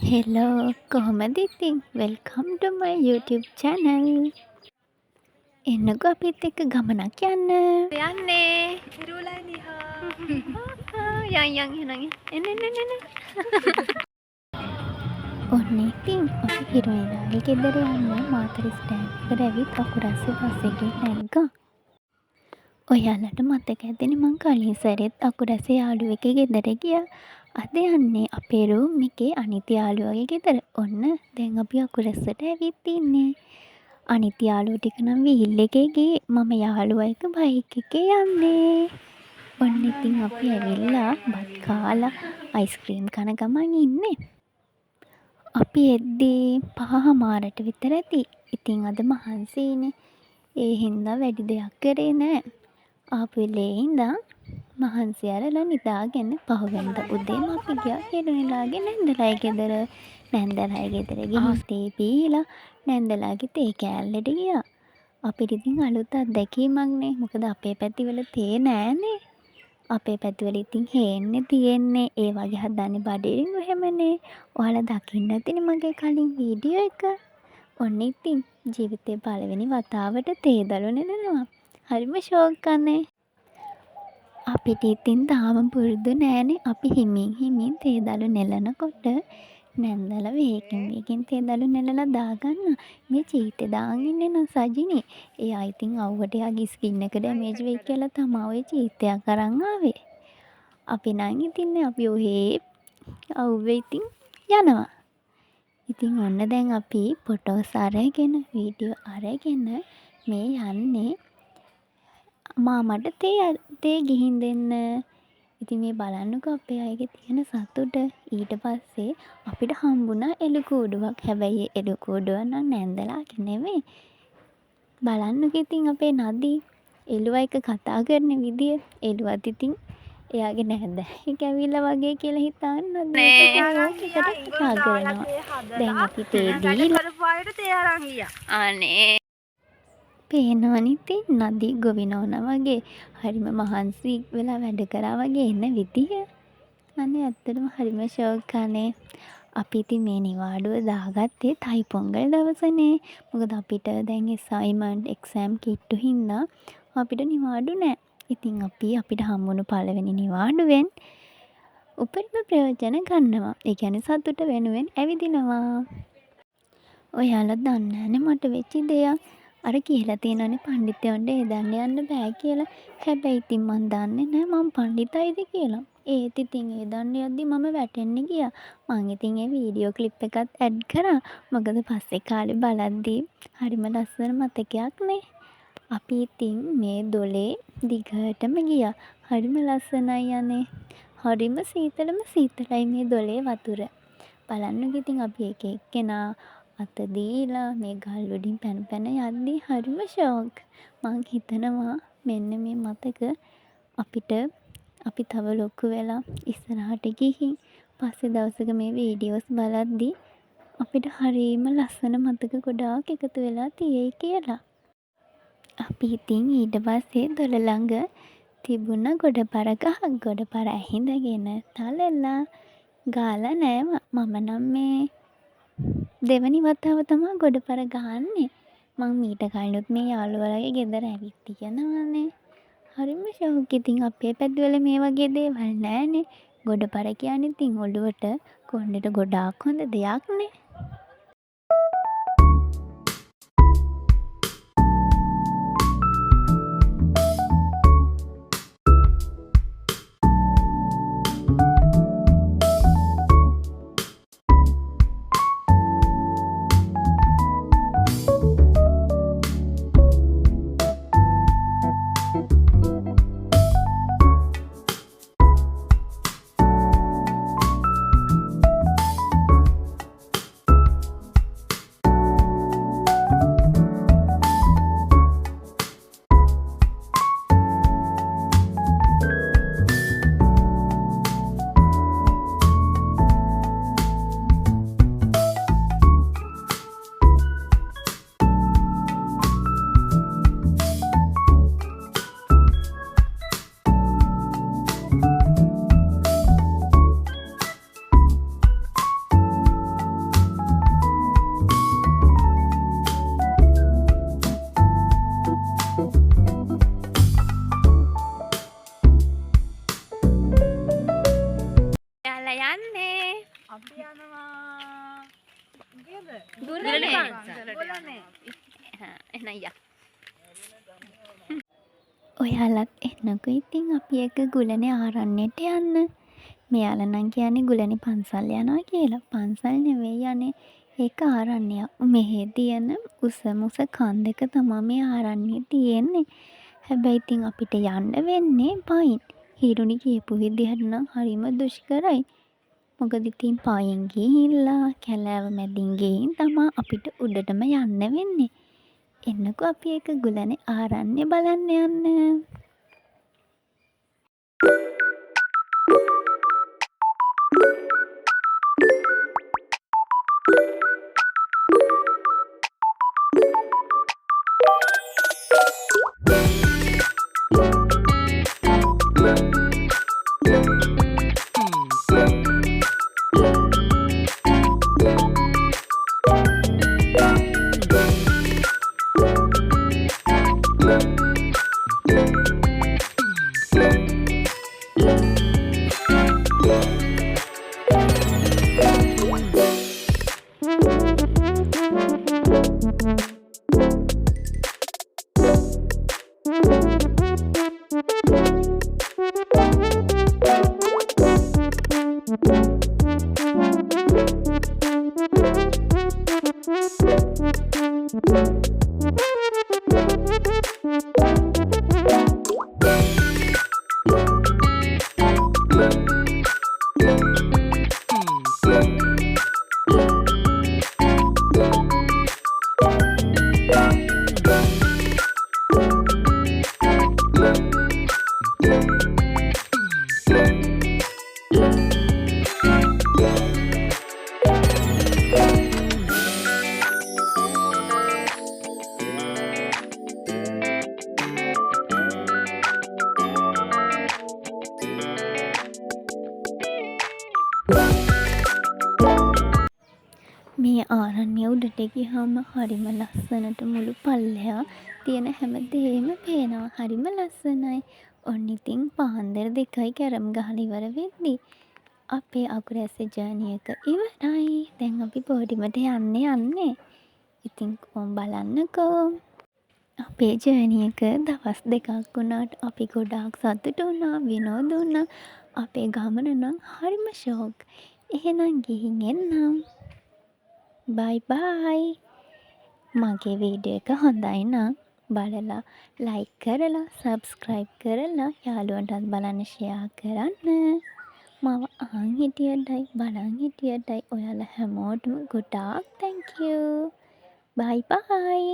Hello කොහොමද ඉතින් welcome ටු මයි YouTube channel. එන්නකෝ අපිත් එක්ක ගමනක් යන්න. යන්නේ යන් එහෙනම් එන්න ඔන්න ඉතින් අපි හිරුවෙලාගේ ගෙදර යන්න මාතර ස්ටෑන්ඩ් එකට ඇවිත් අකුරස්සේ බස් එකේ නැග්ගා. ඔයාලට මතක ඇතිනේ මං කලින් සැරේත් අකුරැසේ යාළුවෙක්ගේ ගෙදර ගියා. අද යන්නේ අපේ රූම් එකේ අනිත් යාළුවගේ ගෙදර. ඔන්න දැන් අපි අකුරැස්සට ඇවිත් ඉන්නේ. අනිත් යාළුවෝ ටික නම් වීල් එකේ ගියේ. මම යාළුවා එක්ක බයික් එකේ යන්නේ. ඔන්න ඉතින් අපි ඇවිල්ලා බත් කාලා අයිස්ක්‍රීම් කන ගමන් ඉන්නේ. අපි එද්දී 5:00 විතර ඇති. ඉතින් අද මහන්සියිනේ. ඒ හින්දා වැඩි දෙයක් කරේ නෑ. ආපු වෙලේ ඉඳන් මහන්සි අරලා නිදාගෙන පහුවෙනිදා උදේම අපි ගියා හිරුවෙලාගේ නැන්දලයි ගෙදර. නැන්දලයි ගෙදර ගිහින් තේ බීලා නැන්දලාගේ තේ කෑල්ලට ගියා. අපිට ඉතින් අලුත් අත්දැකීමක්නේ. මොකද අපේ පැතිවල තේ නෑනේ. අපේ පැතිවල ඉතින් හේන්නේ තියෙන්නේ ඒ වගේ හදන්නේ බඩේරින් එහෙමනේ. ඔයාලා දකින්න ඇතිනේ මගේ කලින් වීඩියෝ එක. ඔන්න ඉතින් ජීවිතේ පළවෙනි වතාවට තේ දළු නෙලනවා. හරිම ෂෝක් අනේ. අපිට ඉතින් තාම පුරුදු නෑනේ. අපි හිමින් තේ දළු නෙලනකොට නැන්දලා වේගෙන් තේ දළු නෙලලා දාගන්නවා. මේ චීතේ දාන් ඉන්නේ නම් සජිනේ. එයා ඉතින් අවුවට එයාගේ ස්කින් එක ඩැමේජ් වෙයි කියලා තමයි ඔය චීතයක් අරන් ආවේ. අපි නම් ඉතින් අපි ඔහේ අවුවේ ඉතින් යනවා. ඉතින් ඔන්න දැන් අපි ෆොටෝස් අරගෙන වීඩියෝ අරගෙන මේ යන්නේ මාමට තේ ගිහින් දෙන්න. ඉතින් මේ බලන්නකෝ අපේ අයගේ තියෙන සතුට. ඊට පස්සේ අපිට හම්බුණා එළු කූඩුවක්. හැබැයි එළු කූඩුව නම් නැන්දලාගේ නෙමෙයි. බලන්නකෝ ඉතින් අපේ නදී එළුවා එක කතා කරන විදිය. එළුවත් ඉතින් එයාගේ නැන්දෑයෙක් ඇවිල්ලා වගේ කියලා හිතාගෙන නදී එකට කතා කරනවා. දැන් අපි තේ දීලා අනේ පේනවනේ ඉතින් නදී ගොවිනෝනා වගේ හරිම මහන්සි වෙලා වැඩ කරා වගේ එන විදිය. අනේ ඇත්තටම හරිම ෂෝක් අනේ. අපි ඉතින් මේ නිවාඩුව දාගත්තේ තයි පොංගල් දවසනේ. මොකද අපිට දැන් අසයින්මන්ට් එක්සෑම් කිට්ටු හින්දා අපිට නිවාඩු නෑ. ඉතින් අපිට හම්බුණු පළවෙනි නිවාඩුවෙන් උපරිම ප්‍රයෝජන ගන්නවා. ඒ කියන්නේ සතුට වෙනුවෙන් ඇවිදිනවා. ඔයාලා දන්නේ නැනේ මට වෙච්ච දෙයක්. අර කියලා තියෙනවනේ පඬිතුයන්ට එදන්න යන්න බෑ කියලා. හැබැයි ඉතින් මං දන්නේ නෑ මං පඬිතයිද කියලා. ඒත් ඉතින් එදන්න යද්දි මම වැටෙන්න ගියා. මං ඉතින් ඒ වීඩියෝ ක්ලිප් එකත් ඇඩ් කරා. මොකද පස්සේ කාලේ බලද්දි හරිම ලස්සන මතකයක් නේ. අපි ඉතින් මේ දොලේ දිගටම ගියා. හරිම ලස්සනයි අනේ. හරිම සීතලයි මේ දොලේ වතුර. බලන්නකෝ ඉතින් අපි එක එක්කෙනා අත දීලා මේ ගල් වලින් පැන යද්දි හරිම ෂෝක්. මං හිතනවා මෙන්න මේ මතක අපි තව ලොකු වෙලා ඉස්සරහට ගිහින් පස්සේ දවසක මේ වීඩියෝස් බලද්දි අපිට හරිම ලස්සන මතක ගොඩාක් එකතු වෙලා තියෙයි කියලා. අපි ඉතින් ඊට පස්සේ දොළ ළඟ තිබුණ ගොඩපර ගහක් ගොඩපර ඇහිඳගෙන තලලා ගාලා නෑ මම නම් මේ දෙවනි වතාව තමයි ගොඩපර ගහන්නේ. මං මීට කලිනුත් මේ යාළුවලාගේ ගෙදර ඇවිත් තියෙනවානේ. හරිම ෂෝක්. ඉතින් අපේ පැතිවල මේ වගේ දේවල් නෑනේ. ගොඩපර කියන්නේ ඉතින් ඔළුවට කොණ්ඩෙට ගොඩාක් හොඳ දෙයක් නේ. යාලා යන්නේ. අපි යනවා. ගුලනේ. එහෙනම් යා. ඔයාලත් එන්නකෝ ඉතින් අපි එක ගුලනේ ආරණ්‍යට යන්න. මෙයාලා නම් කියන්නේ ගුලනේ පන්සල් යනවා කියලා. පන්සල් නෙවෙයි යන්නේ. ඒක ආරණ්‍යයක්. මෙහෙ තියෙන උස කන්දක තමයි මේ ආරණ්‍යය තියෙන්නේ. හැබැයි ඉතින් අපිට යන්න වෙන්නේ පයින්. හිරුනි කියපු විදිහට නම් හරිම දුෂ්කරයි. මොකද ඉතින් පයින් ගිහිල්ලා කැලෑව මැදින් ගිහින් තමයි අපිට උඩටම යන්න වෙන්නේ. එන්නකෝ අපි එක ගුලනේ ආරණ්‍ය බලන්න යන්න. මේ ආරණ්‍ය උඩට ගියාම හරිම ලස්සනට මුළු පල්ලෙහා තියෙන හැම දෙයක්ම පේනවා. හරිම ලස්සනයි. ඔන්න ඉතින් පාන්දර 2යි කැරම් ගහලා ඉවර වෙද්දි අපේ අකුරැස්සේ ජර්නි එක ඉවරයි. දැන් අපි බෝඩිමට යන්නේ. ඉතින් කොහොම බලන්නකෝ. අපේ ජර්නි එක දවස් 2ක් වුණාට අපි ගොඩාක් සතුටු වුණා, විනෝද වුණා. අපේ ගමන නම් හරිම ෂෝක්. එහෙනම් ගිහින් එන්නම්. බයි බයි. මගේ වීඩියෝ එක හොඳයි නම් බලලා ලයික් කරලා සබ්ස්ක්‍රයිබ් කරලා යාළුවන්ටත් බලන්න ෂෙයා කරන්න. මම අහන් හිටියටයි බලන් හිටියටයි ඔයාලා හැමෝටම ගොඩාක් thank you. Bye bye.